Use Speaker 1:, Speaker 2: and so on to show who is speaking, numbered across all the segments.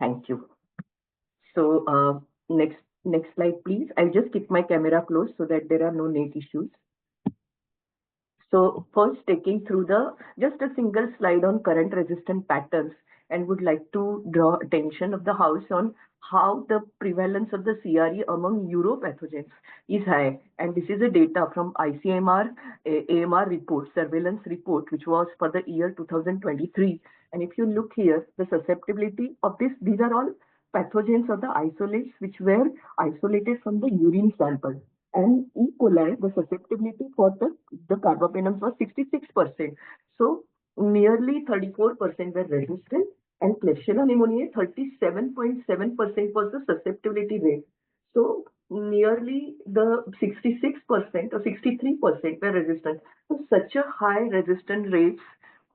Speaker 1: Thank you. So next slide, please. I'll just keep my camera close so that there are no net issues. So first taking through the just a single slide on current resistant patterns, and would like to draw attention of the house on how the prevalence of the CRE among uropathogens is high. And this is a data from ICMR AMR report, surveillance report, which was for the year 2023. And if you look here, the susceptibility of these are all pathogens or the isolates which were isolated from the urine sample. And E. coli, the susceptibility for the carbapenems was 66%. So nearly 34% were resistant, and Klebsiella pneumoniae 37.7% was the susceptibility rate. So nearly the 66% or 63% were resistant. So such a high resistant rates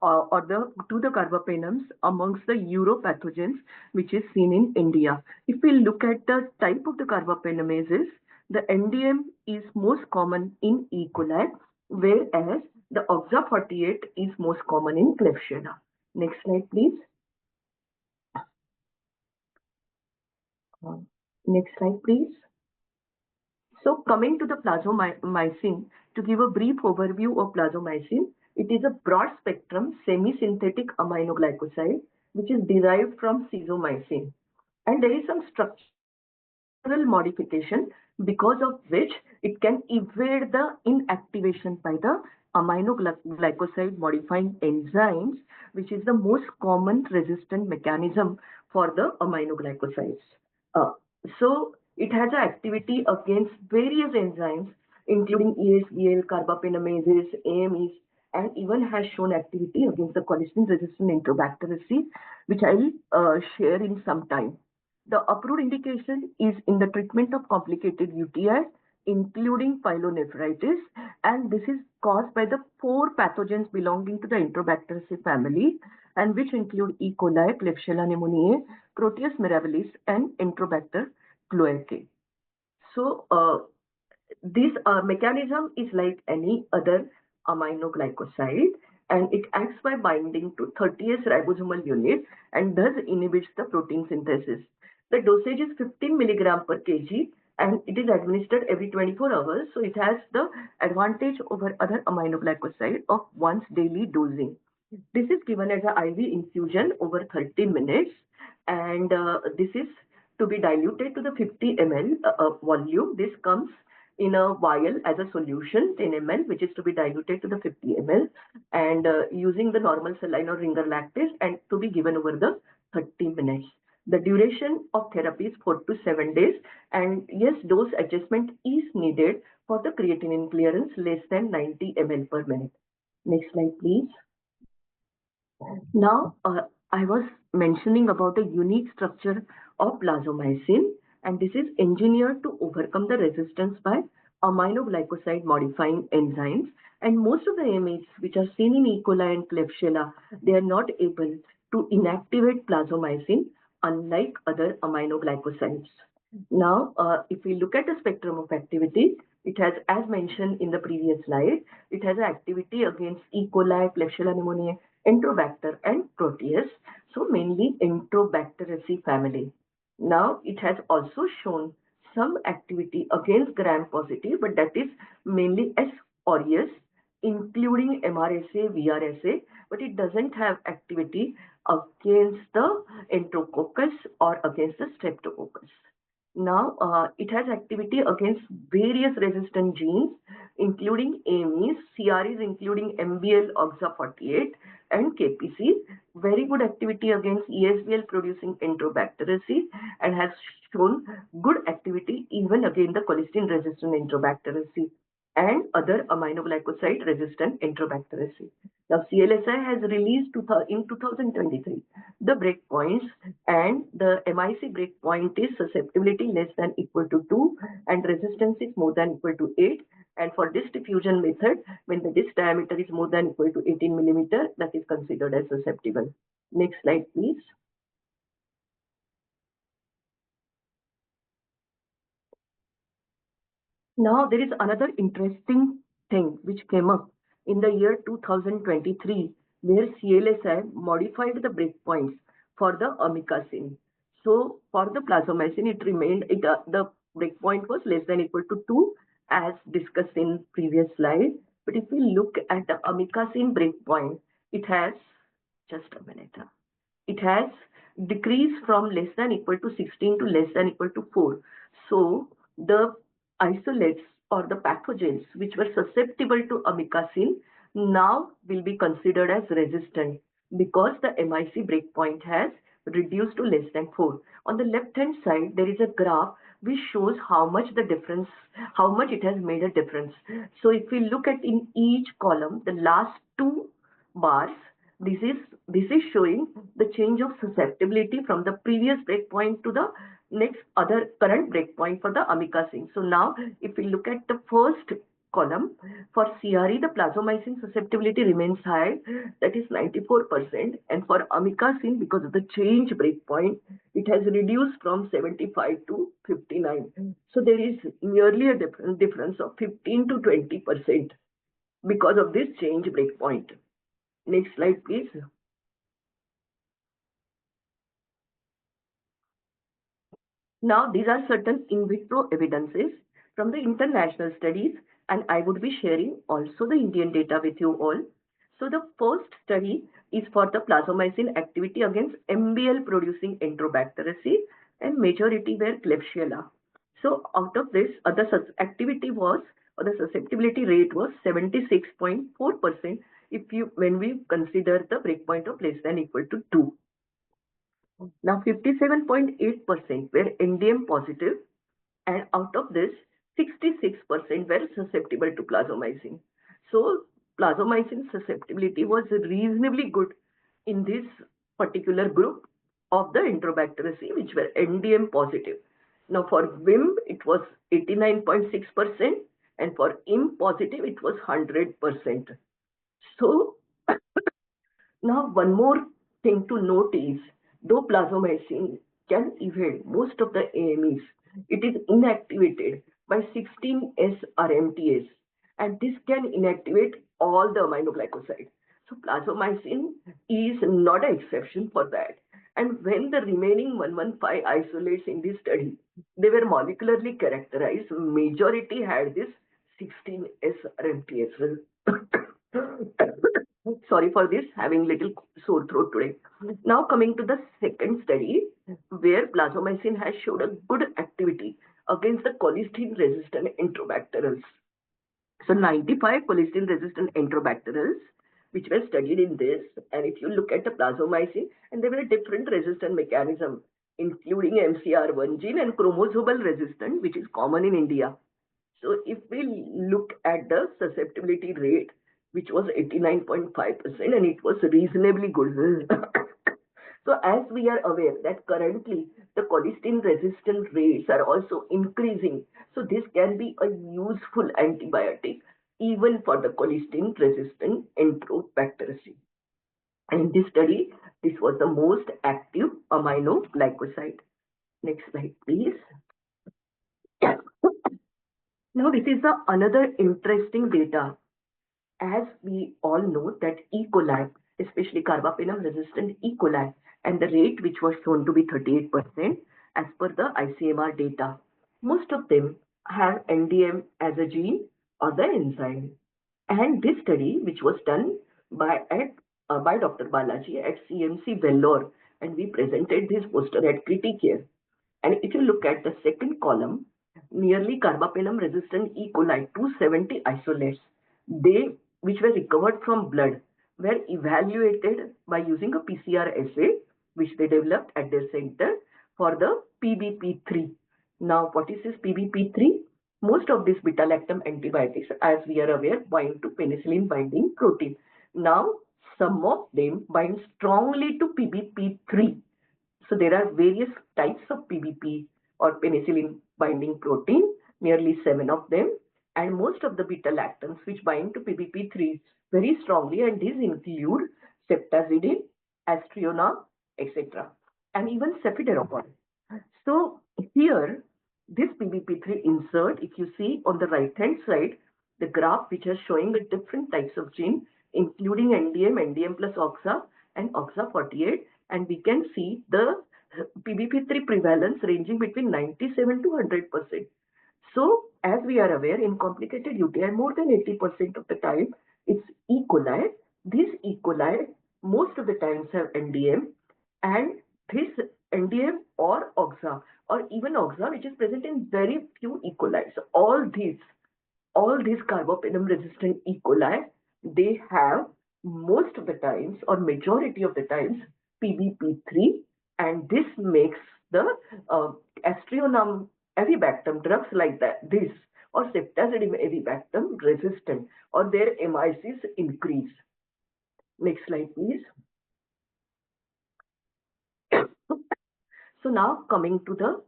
Speaker 1: to the carbapenems amongst the uropathogens, which is seen in India. If we look at the type of the carbapenemases, the NDM is most common in E. coli, whereas the OXA48 is most common in Klebsiella. Next slide, please. Next slide, please. So coming to the plazomicin, to give a brief overview of plazomicin, it is a broad spectrum semi-synthetic aminoglycoside which is derived from cizomycin. And there is some structural modification because of which it can evade the inactivation by the aminoglycoside modifying enzymes, which is the most common resistant mechanism for the aminoglycosides. Uh, so it has an activity against various enzymes, including ESBL, carbapenemases, AMEs, and even has shown activity against the colistin-resistant Enterobacteriaceae, which I will share in some time. The approved indication is in the treatment of complicated UTI, including pyelonephritis, and this is caused by the four pathogens belonging to the Enterobacteriaceae family, and which include E. coli, Klebsiella pneumoniae, Proteus mirabilis, and Enterobacter cloacae. So this mechanism is like any other aminoglycoside, and it acts by binding to 30S ribosomal unit and thus inhibits the protein synthesis. The dosage is 15 milligram per kg, and it is administered every 24 hours. So it has the advantage over other aminoglycoside of once daily dosing. This is given as an IV infusion over 30 minutes, and this is to be diluted to the 50 ml volume. This comes in a vial as a solution, 10 ml, which is to be diluted to the 50 ml, and using the normal saline or ringer lactase, and to be given over the 30 minutes. The duration of therapy is 4 to 7 days, and yes, dose adjustment is needed for the creatinine clearance less than 90 ml per minute. Next slide, please. Now, I was mentioning about a unique structure of plazomicin, and this is engineered to overcome the resistance by aminoglycoside modifying enzymes. And most of the AMEs which are seen in E. coli and Klebsiella, they are not able to inactivate plazomicin, unlike other aminoglycosides. Now, if we look at the spectrum of activity, it has, as mentioned in the previous slide, it has activity against E. coli, Klebsiella pneumoniae, Enterobacter, and Proteus. So mainly Enterobacteriaceae family. Now, it has also shown some activity against gram-positive, but that is mainly S. aureus, including MRSA, VRSA, but it doesn't have activity against the Enterococcus or against the Streptococcus. Now, it has activity against various resistant genes, including AMEs, CREs, including MBL, OXA48, and KPC. Very good activity against ESBL producing Enterobacteriaceae, and has shown good activity even against the colistin resistant Enterobacteriaceae and other aminoglycoside resistant Enterobacteriaceae. Now, CLSI has released in 2023 the breakpoints, and the MIC breakpoint is susceptibility less than equal to 2 and resistance is more than equal to 8. And for disc diffusion method, when the disc diameter is more than equal to 18 millimeter, that is considered as susceptible. Next slide, please. Now, there is another interesting thing which came up in the year 2023, where CLSI modified the breakpoints for the amikacin. So for the plazomicin, it remained, the breakpoint was less than equal to 2 as discussed in previous slide. But if we look at the amikacin breakpoint, it has, just a minute, it has decreased from less than equal to 16 to less than equal to 4. So the isolates or the pathogens which were susceptible to amikacin now will be considered as resistant because the MIC breakpoint has reduced to less than 4. On the left hand side, there is a graph which shows how much the difference, how much it has made a difference. So if we look at in each column, the last two bars, this is this is showing the change of susceptibility from the previous breakpoint to the next other current breakpoint for the amikacin. So now if we look at the first column, for CRE the plazomicin susceptibility remains high, that is 94%, and for amikacin, because of the change breakpoint, it has reduced from 75 to 59. So there is nearly a difference of 15 to 20% because of this change breakpoint. Next slide, please. Now, these are certain in vitro evidences from the international studies, and I would be sharing also the Indian data with you all. So, the first study is for the plazomicin activity against MBL producing Enterobacteriaceae, and majority were Klebsiella. So, out of this, the activity was, or the susceptibility rate was 76.4% if you when we consider the breakpoint of less than equal to 2. Now 57.8% were NDM positive, and out of this 66% were susceptible to plazomicin. So plazomicin susceptibility was reasonably good in this particular group of the Enterobacteriaceae which were NDM positive. Now for WIMB it was 89.6%, and for IM positive it was 100%. So now, one more thing to note is, though plasmomycin can evade most of the AMEs, it is inactivated by 16S RMTase, and this can inactivate all the aminoglycosides. So, plasmomycin is not an exception for that. And when the remaining 115 isolates in this study, they were molecularly characterized, majority had this 16S RMTase. Sorry for this, having little sore throat today. Now coming to the second study, where plazomicin has showed a good activity against the colistin-resistant enterobacterales. So 95 colistin-resistant enterobacterales, which were studied in this, and if you look at the plazomicin, and there were different resistant mechanism, including MCR1 gene and chromosomal resistant, which is common in India. So if we look at the susceptibility rate, which was 89.5%, and it was reasonably good. So as we are aware that currently the colistin resistant rates are also increasing. So this can be a useful antibiotic even for the colistin resistant Enterobacteriaceae. And in this study, this was the most active aminoglycoside. Next slide, please. Now this is another interesting data. As we all know that E. coli, especially carbapenem-resistant E. coli, and the rate which was shown to be 38% as per the ICMR data, most of them have NDM as a gene or the enzyme. And this study, which was done by Dr. Balaji at CMC Vellore, and we presented this poster at Criticare. And if you look at the second column, nearly carbapenem resistant E. coli 270 isolates, they which were recovered from blood were evaluated by using a PCR assay which they developed at their center for the PBP3. Now, what is this PBP3? Most of these beta-lactam antibiotics, as we are aware, bind to penicillin binding protein. Now, some of them bind strongly to PBP3. So there are various types of PBP or penicillin binding protein, nearly 7 of them, and most of the beta-lactams which bind to PBP3 very strongly, and these include ceftazidime, astriona, etc., and even cefiderocol. So here, this PBP3 insert, if you see on the right-hand side, the graph which is showing the different types of gene, including NDM, NDM plus OXA, and OXA48, and we can see the PBP3 prevalence ranging between 97 to 100%. So, as we are aware, in complicated UTI, more than 80% of the time, it's E. coli. These E. coli, most of the times have NDM, and this NDM or OXA, or even OXA, which is present in very few E. coli. So, all these carbapenem resistant E. coli, they have most of the times or majority of the times PBP3, and this makes the uh, Astrionum avibactam drugs like that, this or ceftazidime avibactam resistant, or their MICs increase. Next slide, please. So now coming to the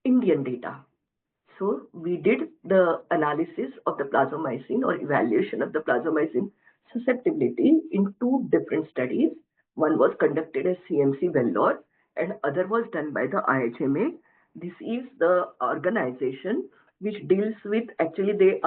Speaker 1: Indian data. So we did the analysis of the plazomicin or evaluation of the plazomicin susceptibility in two different studies. One was conducted at CMC Vellore and other was done by the IHMA. This is the organization which deals with, actually they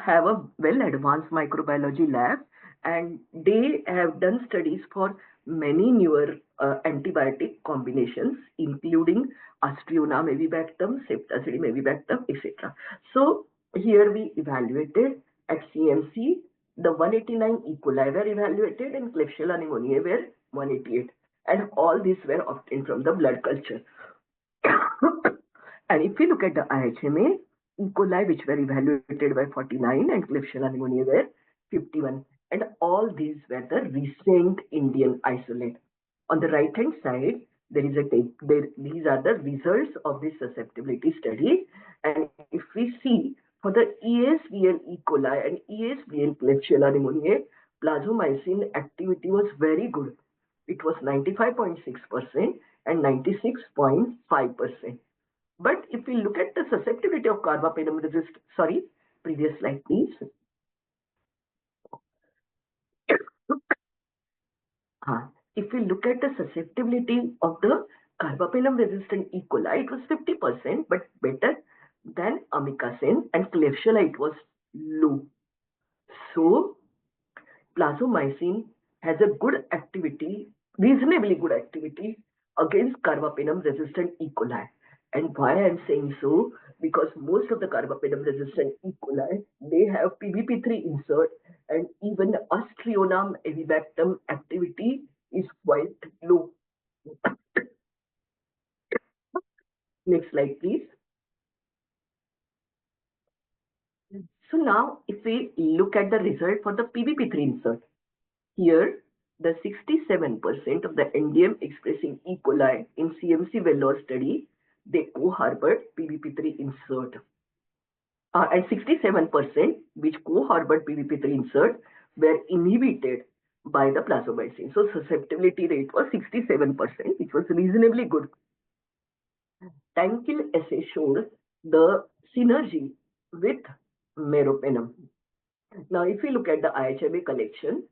Speaker 1: have a well advanced microbiology lab, and they have done studies for many newer antibiotic combinations, including Astrionam avibactam, ceftazidime avibactam, etc. So here we evaluated at CMC, the 189 E. coli were evaluated and Klebsiella pneumoniae were 188, and all these were obtained from the blood culture. And if we look at the IHMA, E. coli which were evaluated by 49 and Klebsiella pneumoniae were 51, and all these were the recent Indian isolate. On the right hand side, there is a these are the results of this susceptibility study. And if we see for the ESBL E. coli and ESBL Klebsiella pneumoniae, plazomicin activity was very good. It was 95.6% and 96.5%. But if we look at the susceptibility of carbapenem resist, sorry, previous slide, please. If we look at the susceptibility of the carbapenem resistant E. coli, it was 50%, but better than amikacin, and Klebsiella it was low. So plazomicin has a good activity, reasonably good activity against carbapenem resistant E. coli. And why I am saying so? Because most of the carbapenem resistant E. coli, they have PBP3 insert, and even Astrionam avibactam activity is quite low. Next slide, please. So now if we look at the result for the PBP3 insert, here, the 67% of the NDM expressing E. coli in CMC Vellore study, they co-harbored PBP3 insert. And 67% which co-harbored PBP3 insert were inhibited by the plazomicin. So susceptibility rate was 67%, which was reasonably good. Time kill assay showed the synergy with meropenem. Now, if we look at the IHMA collection,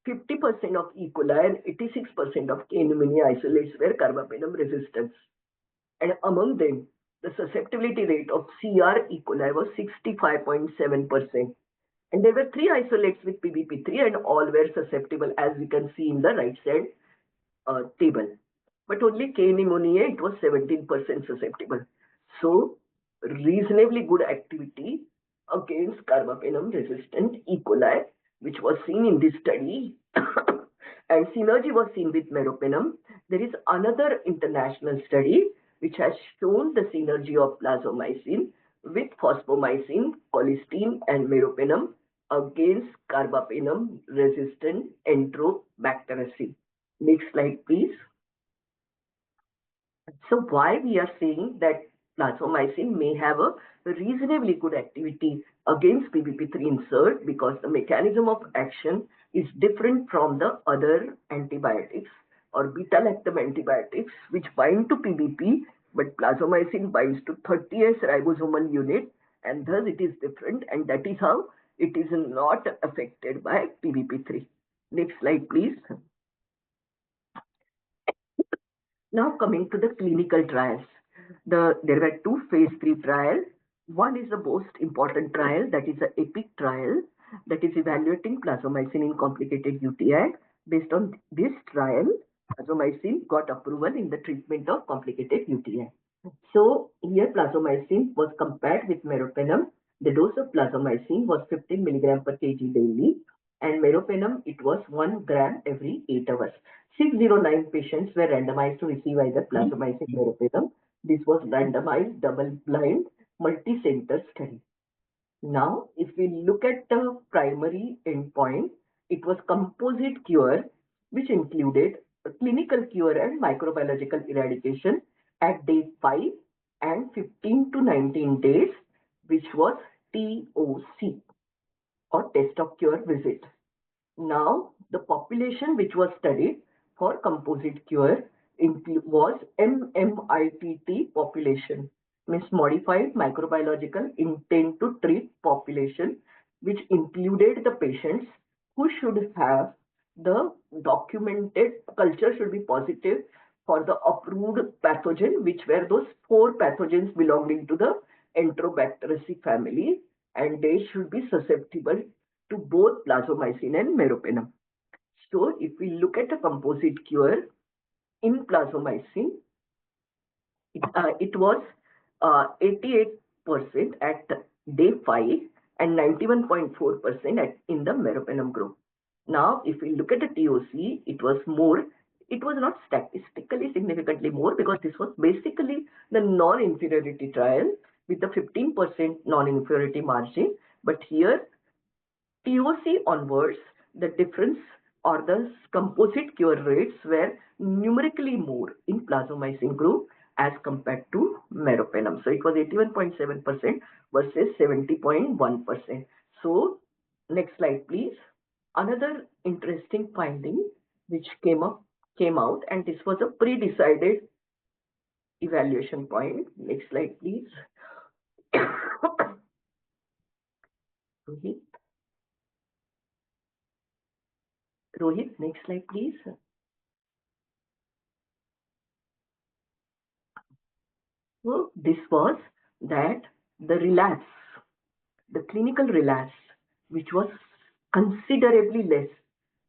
Speaker 1: 50% of E. coli and 86% of K. pneumonia isolates were carbapenem resistance. And among them, the susceptibility rate of CR E. coli was 65.7%. And there were 3 isolates with PBP3 and all were susceptible, as we can see in the right side table. But only K. pneumonia, it was 17% susceptible. So, reasonably good activity against carbapenem resistant E. coli, which was seen in this study, and synergy was seen with meropenem. There is another international study which has shown the synergy of plazomicin with fosfomycin, colistin, and meropenem against carbapenem resistant Enterobacteriaceae. Next slide, please. So why we are saying that plazomicin may have a reasonably good activity against PBP3 insert, because the mechanism of action is different from the other antibiotics or beta-lactam antibiotics which bind to PBP, but plazomicin binds to 30S ribosomal unit, and thus it is different, and that is how it is not affected by PBP3. Next slide, please. Now coming to the clinical trials, there were 2 phase 3 trials. One is the most important trial, that is the EPIC trial, that is evaluating plazomicin in complicated UTI. Based on this trial, Plazomicin got approval in the treatment of complicated UTI. So here plazomicin was compared with meropenem. The dose of plazomicin was 15 milligram per kg daily, and meropenem it was 1 gram every 8 hours. 609 patients were randomized to receive either plazomicin or meropenem. This was randomized, double-blind, multi-center study. Now, if we look at the primary endpoint, it was composite cure, which included a clinical cure and microbiological eradication at day 5 and 15 to 19 days, which was TOC or test of cure visit. Now, the population which was studied for composite cure was MMITT population, means modified microbiological intent to treat population, which included the patients who should have the documented culture should be positive for the approved pathogen, which were those 4 pathogens belonging to the Enterobacteriaceae family, and they should be susceptible to both plazomicin and meropenem. So if we look at a composite cure in plazomicin, it was 88% at day 5 and 91.4% in the meropenem group. Now, if we look at the TOC, it was more. It was not statistically significantly more because this was basically the non-inferiority trial with the 15% non-inferiority margin. But here TOC onwards, the difference or the composite cure rates were numerically more in plazomicin group as compared to meropenem. So it was 81.7% versus 70.1%. So next slide, please. Another interesting finding which came out, and this was a pre-decided evaluation point. Next slide, please. Rohit, Rohit, next slide, please. So this was that the relapse, the clinical relapse, which was considerably less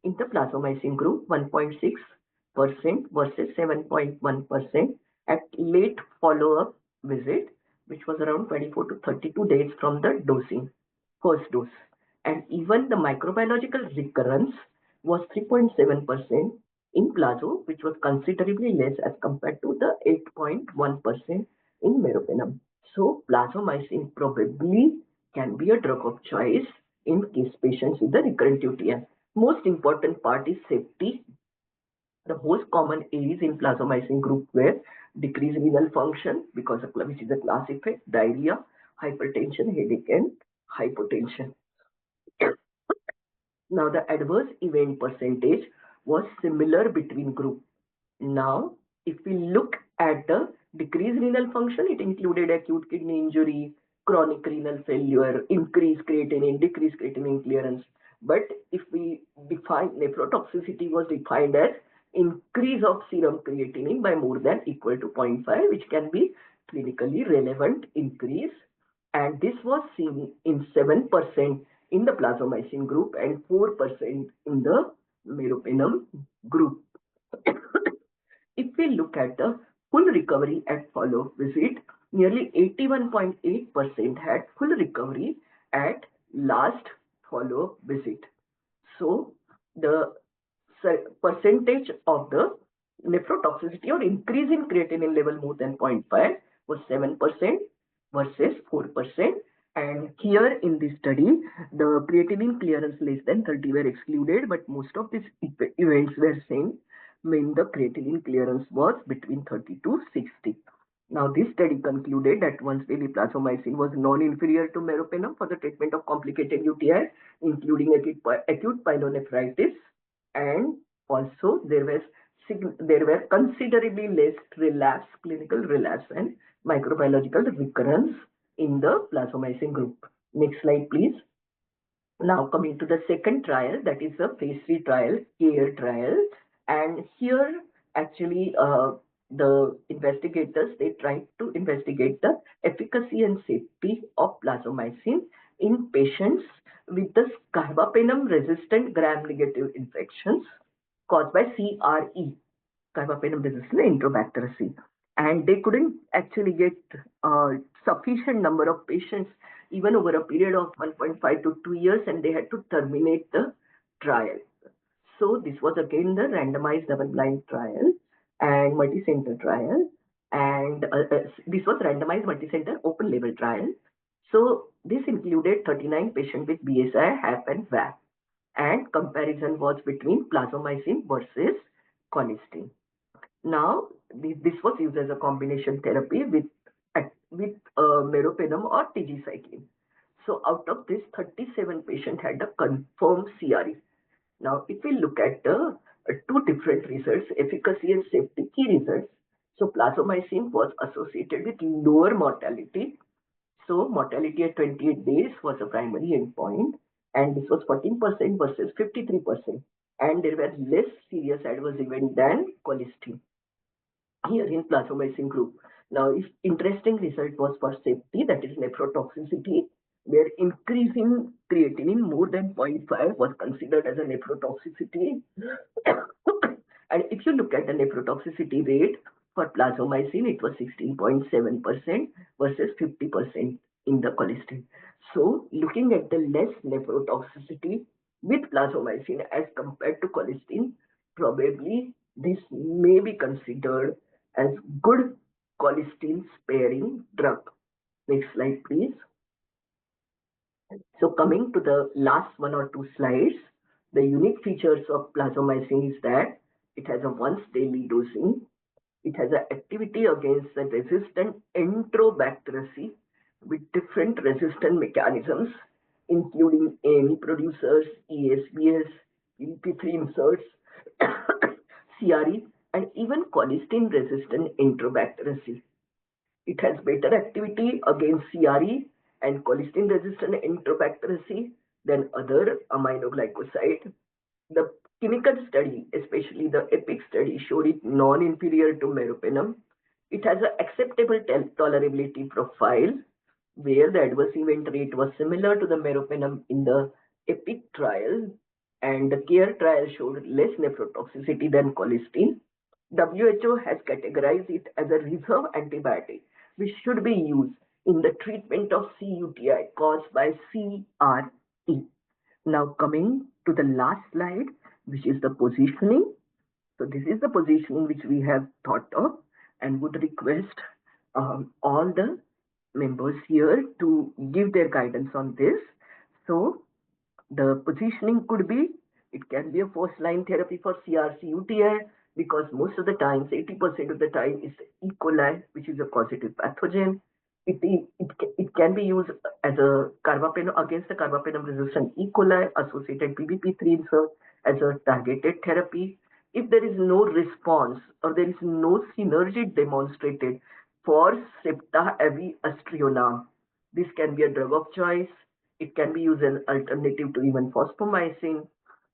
Speaker 1: in the plazomicin group, 1.6% versus 7.1% at late follow-up visit, which was around 24 to 32 days from the dosing, first dose. And even the microbiological recurrence was 3.7% in plazo, which was considerably less as compared to the 8.1% in meropenem. So plazomicin probably can be a drug of choice in case patients with the recurrent UTI. Most important part is safety. The most common AEs in plazomicin group were decreased renal function because of which is a class effect, diarrhea, hypertension, headache, and hypotension. Now the adverse event percentage was similar between group. Now, if we look at the decreased renal function, it included acute kidney injury, chronic renal failure, increased creatinine, decreased creatinine clearance. But if we define nephrotoxicity was defined as increase of serum creatinine by more than equal to 0.5, which can be clinically relevant increase. And this was seen in 7% in the plazomicin group and 4% in the meropenem group. If we look at the full recovery at follow-up visit, nearly 81.8% had full recovery at last follow-up visit. So the percentage of the nephrotoxicity or increase in creatinine level more than 0.5 was 7% versus 4%. And here in this study, the creatinine clearance less than 30 were excluded, but most of these events were seen when the creatinine clearance was between 30 to 60. Now, this study concluded that once daily plazomicin was non-inferior to meropenem for the treatment of complicated UTI, including acute pyelonephritis, and also there were considerably less relapse, clinical relapse, and microbiological recurrence in the plazomicin group. Next slide, please. Now coming to the second trial, that is the phase 3 trial, CARE trial. And here actually the investigators, they tried to investigate the efficacy and safety of plazomicin in patients with the carbapenem resistant gram negative infections caused by CRE. carbapenem-resistant Enterobacter. And they couldn't actually get sufficient number of patients even over a period of 1.5 to 2 years, and they had to terminate the trial. So this was again the randomized double-blind trial and multi-center trial, and this was randomized multi-center open-label trial. So this included 39 patients with BSI, HAP, and VAP, and comparison was between plazomicin versus colistin. Now, this was used as a combination therapy with meropenem or tigecycline. So out of this, 37 patients had a confirmed CRE. Now, if we look at the two different results, efficacy and safety key results, so plazomicin was associated with lower mortality. So mortality at 28 days was a primary endpoint, and this was 14% versus 53%. And there were less serious adverse event than colistin here in plazomicin group. Now, if interesting result was for safety, that is nephrotoxicity, where increasing creatinine more than 0.5 was considered as a nephrotoxicity. And if you look at the nephrotoxicity rate for plazomicin, it was 16.7% versus 50% in the colistin. So, looking at the less nephrotoxicity with plazomicin as compared to colistin, probably this may be considered as good colistin sparing drug. Next slide, please. So coming to the last one or two slides, the unique features of plazomicin is that it has a once daily dosing. It has an activity against the resistant Enterobacter with different resistant mechanisms, including AME producers, ESBS, EP3 inserts, CRE, and even colistin resistant Enterobacter. It has better activity against CRE and colistin-resistant Enterobacter than other aminoglycoside. The clinical study, especially the EPIC study, showed it non-inferior to meropenem. It has an acceptable tolerability profile where the adverse event rate was similar to the meropenem in the EPIC trial, and the CARE trial showed less nephrotoxicity than colistin. WHO has categorized it as a reserve antibiotic, which should be used in the treatment of cUTI caused by CRE. Now coming to the last slide, which is the positioning. So this is the positioning which we have thought of, and would request all the members here to give their guidance on this. So the positioning could be, it can be a first line therapy for CRC-UTI because most of the times, 80% of the time is E. coli, which is a causative pathogen. It can be used as a carbapenem against the carbapenem-resistant E. coli associated PBP3 insert as a targeted therapy. If there is no response or there is no synergy demonstrated for ceftazidime, this can be a drug of choice. It can be used as an alternative to even fosfomycin.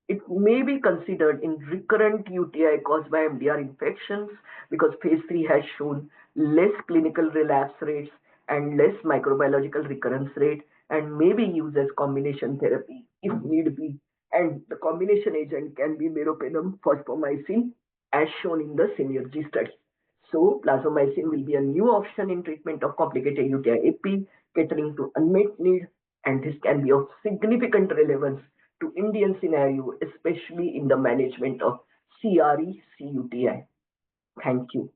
Speaker 1: It may be considered in recurrent UTI caused by MDR infections because phase 3 has shown less clinical relapse rates and less microbiological recurrence rate, and may be used as combination therapy if need be. And the combination agent can be meropenem fosfomycin as shown in the synergy study. So plazomicin will be a new option in treatment of complicated UTI AP, catering to unmet need, and this can be of significant relevance to Indian scenario, especially in the management of CRE, cUTI. Thank you.